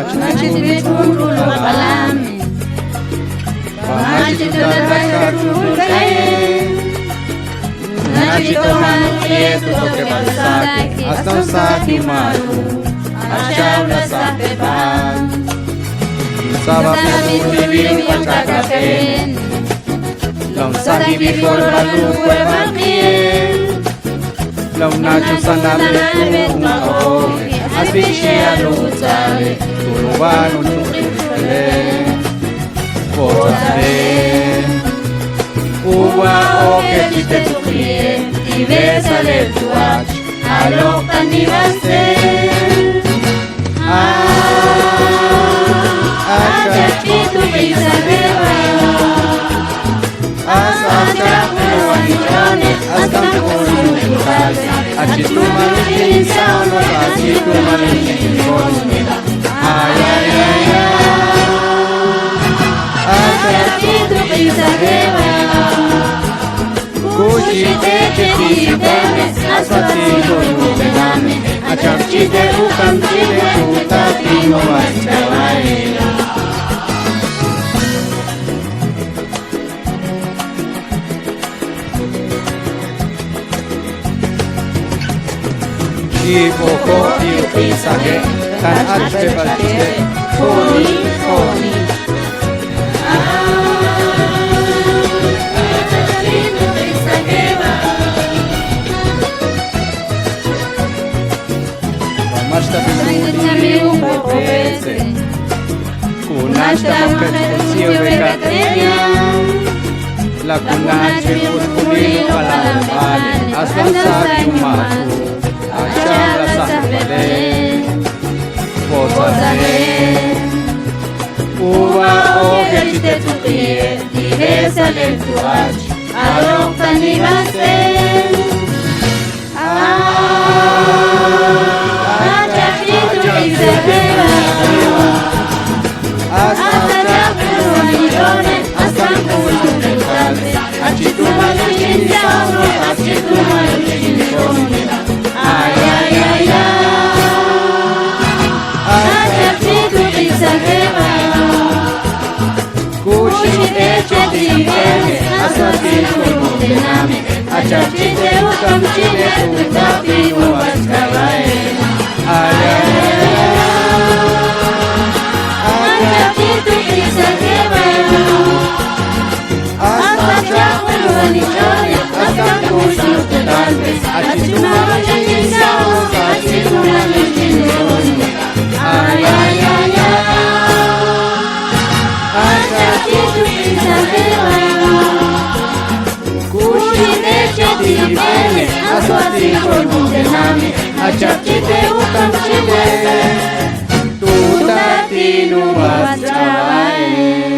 Pamajid betul balame, pamajid terbaik kain. Najid Tuhan itu kebersaki, asal saki malu, asal rasa beban. Sabab bumi pacakain, long saki before lalu kuemakien, long naju sana betul mau. Asfixiar luchare, turban un chufle, potare. Uwa o que te tuquie, y besale tu ach, a lo que base. Aquí tu pisa beba, hasta millones, hasta un base. Aquí tu maluquín sauno, aquí tu maluquín conmida. Ay, ay, ay, ay. Aquí tu pisa beba, kuchite chititeme, asfatido nutename, achapchite ukamchite utatino vachawaela. Kiboko iyo pisage, kan atbe balchite, koni, koni. Mashta bimuni umepese, kunashta mkachusio vekatenya, la kunache kurkuli palambale, asfalsaki umatu. Achala sahbale, potare. Uwa oge chite tukie, divesale tu ach, alokta ni base. Achachitu isabela, hasta millones, hasta millones. Achitu maluquín sauno, achitu maluquín conmida. Ay, ay, ay, ay. Achachitu isabela, kuchite chitibeme, asfatido nutename, achachite ukamchite utapino vachawaela. Ay, ay, ay. Achachitu isabela, hasta millones, hasta nutename, achitu maluquín sauno, achitu maluquín conmida. Ay, ay, ay, ay. Achachitu isabela, kuchite chitibeme, asfatido nutename, achachite ukamchite tutatino vachawaela.